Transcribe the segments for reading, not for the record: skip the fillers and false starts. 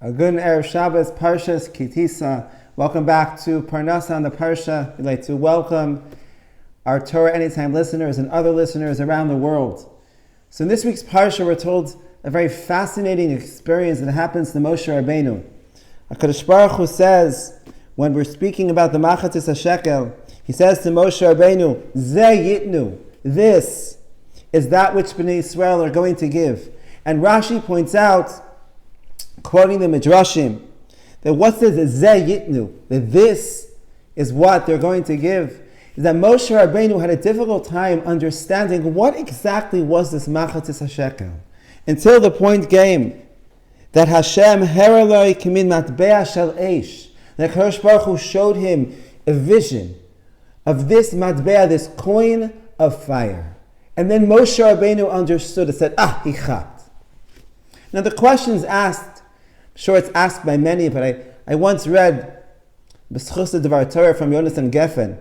A good Erev Shabbos, Parshat Ki Tisa. Welcome back to Parnasa on the Parsha. We'd like to welcome our Torah Anytime listeners and other listeners around the world. So in this week's Parsha, we're told a very fascinating experience that happens to Moshe Rabbeinu. 𝗀𝗃𝗧 says, when we're speaking about the Machatzis HaShekel, he says to Moshe Rabbeinu, 𝗧h𝗦, this is that which Bnei Yisrael are going to give. And Rashi points out, quoting the Midrashim, that what says 𝗧h𝗦, that this is what they're going to give, is that Moshe Rabbeinu had a difficult time understanding what exactly was this Machatzis HaShekel, until the point came that Hashem 𝗀𝗘𝗧 𝗪𝗏𝗪 shel 𝗧, that HaKadosh Baruch Hu showed him a vision of this matbea, this coin of fire. And then Moshe Rabbeinu understood and said, 𝗀𝗙𝗃. Now the question is asked, I'm sure it's asked by many, but I once read 𝗬𝗪 Torah from 𝗀𝗪𝗓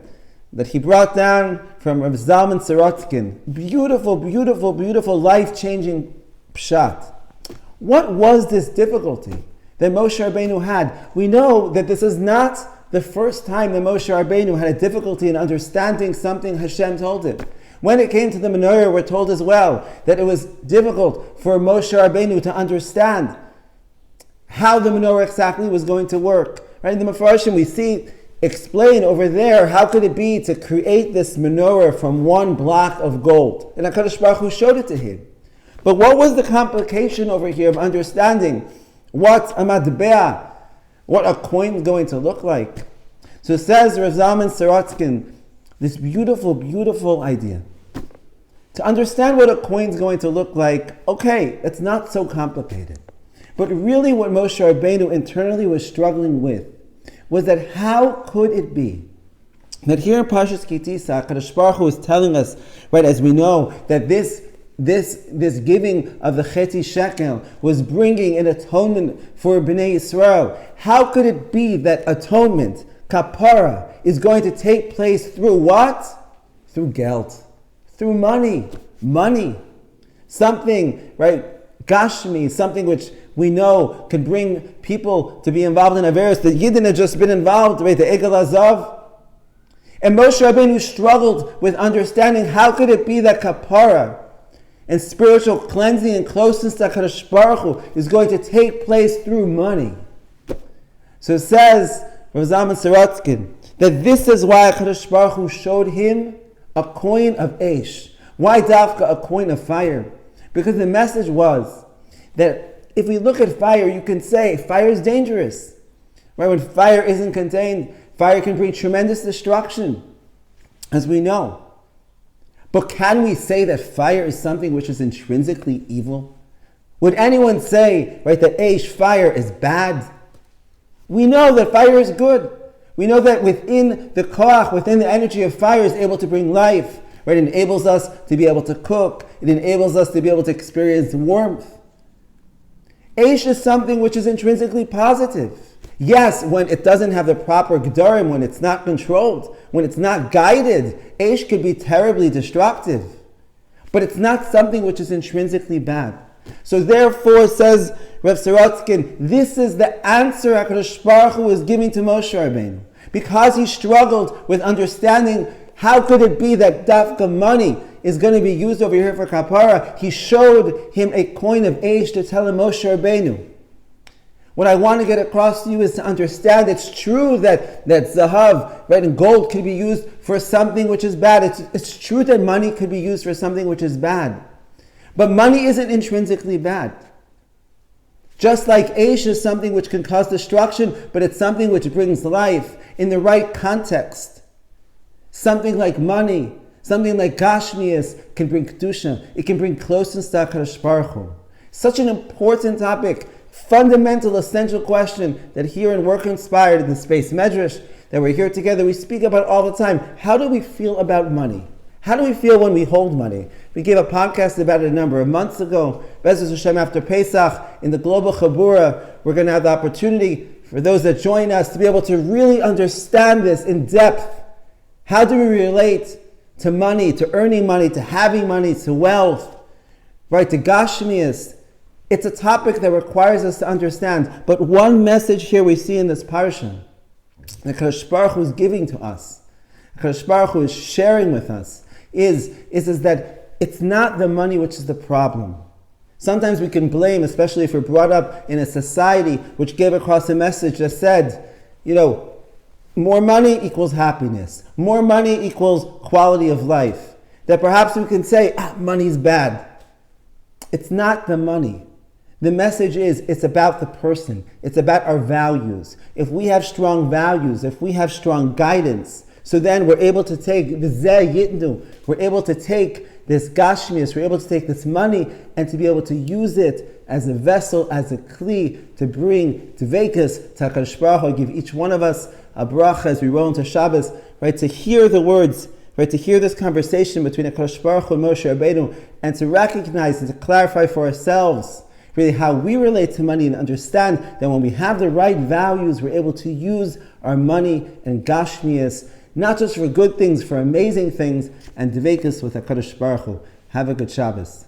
that he brought down from Rav Zalman Sorotzkin. Beautiful, life-changing pshat. What was this difficulty that Moshe Rabbeinu had? We know that this is not the first time that Moshe Rabbeinu had a difficulty in understanding something Hashem told him. When it came to the menorah, we're told as well that it was difficult for Moshe Rabbeinu to understand how the menorah exactly was going to work. Right? In the Mefarshim, we see explain over there, how could it be to create this menorah from one block of gold? And HaKadosh Baruch Hu showed it to him. But what was the complication over here of understanding what a matbea, what a coin is going to look like? So it says Rav Zalman Sorotzkin, this beautiful idea. To understand what a coin is going to look like, okay, it's not so complicated. But really what Moshe Rabbeinu internally was struggling with was that how could it be that here in Parshat Ki Tisa, HaKadosh Baruch Hu is telling us, right, as we know, that this giving of the 𝗀𝗃𝗧 shekel was bringing an atonement for Bnei Yisrael. How could it be that atonement, kapara, is going to take place through what? Through geld, through money. Something, right, gashmi, something which we know can bring people to be involved in Averis. The Yidden had just been involved, right, the 𝗀𝗃𝗧. And Moshe Rabbeinu struggled with understanding how could it be that kapara and spiritual cleansing and closeness to HaKadosh Baruch Hu is going to take place through money. So it says, Rav Zalman Sorotzkin, that this is why HaKadosh Baruch Hu showed him a coin of 𝗧h𝗦. Why dafka a coin of fire? Because the message was that if we look at fire, you can say fire is dangerous. Right? When fire isn't contained, fire can bring tremendous destruction, as we know. But can we say that fire is something which is intrinsically evil? Would anyone say, right, that 𝗧h𝗦, fire, is bad? We know that fire is good. We know that within the koach, within the energy of fire, is able to bring life. Right? It enables us to be able to cook. It enables us to be able to experience warmth. 𝗧h𝗦 is something which is intrinsically positive. Yes, when it doesn't have the proper gedarim, when it's not controlled, when it's not guided, 𝗧h𝗦 could be terribly destructive. But it's not something which is intrinsically bad. So therefore, says Rav Sorotzkin, this is the answer HaKadosh Baruch Hu is giving to Moshe Rabbeinu. Because he struggled with understanding how could it be that dafka money is going to be used over here for kapara, he showed him a coin of 𝗧h𝗦 to tell him, Moshe Rabbeinu, what I want to get across to you is to understand it's true that zahav, right, and gold could be used for something which is bad. It's true that money could be used for something which is bad. But money isn't intrinsically bad. Just like 𝗧h𝗦 is something which can cause destruction, but it's something which brings life in the right context. Something like money, something like gashmius can bring kedusha. It can bring closeness to HaKadosh Baruch Hu. Such an important topic, fundamental, essential question that here in Work Inspired, in the space Medrash, that we're here together, we speak about all the time. How do we feel about money? How do we feel when we hold money? We gave a podcast about it a number of months ago. B'ezras Hashem, after Pesach, in the global Chabura, we're going to have the opportunity for those that join us to be able to really understand this in depth. How do we relate to money, to earning money, to having money, to wealth, right, to gashmias? It's a topic that requires us to understand. But one message here we see in this parsha, the 𝗀𝗃 Baruch Hu is giving to us, the 𝗀𝗃 Baruch Hu is sharing with us, is that it's not the money which is the problem. Sometimes we can blame, especially if we're brought up in a society which gave across a message that said, more money equals happiness. More money equals quality of life. That perhaps we can say, money's bad. It's not the money. The message is, it's about the person. It's about our values. If we have strong values, if we have strong guidance, so then we're able to take 𝗧his, we're able to take this gashmius, we're able to take this money and to be able to use it as a vessel, as a kli, to bring tzvi to 𝗀𝗃 Baruch Hu. Give each one of us a bracha as we roll into Shabbos, right, to hear the words, right, to hear this conversation between 𝗀𝗃 Baruch Hu and Moshe Rabbeinu, and to recognize and to clarify for ourselves really how we relate to money, and understand that when we have the right values, we're able to use our money and gashmias, not just for good things, for amazing things, and tzvi with 𝗀𝗃 Baruch Hu. Have a good Shabbos.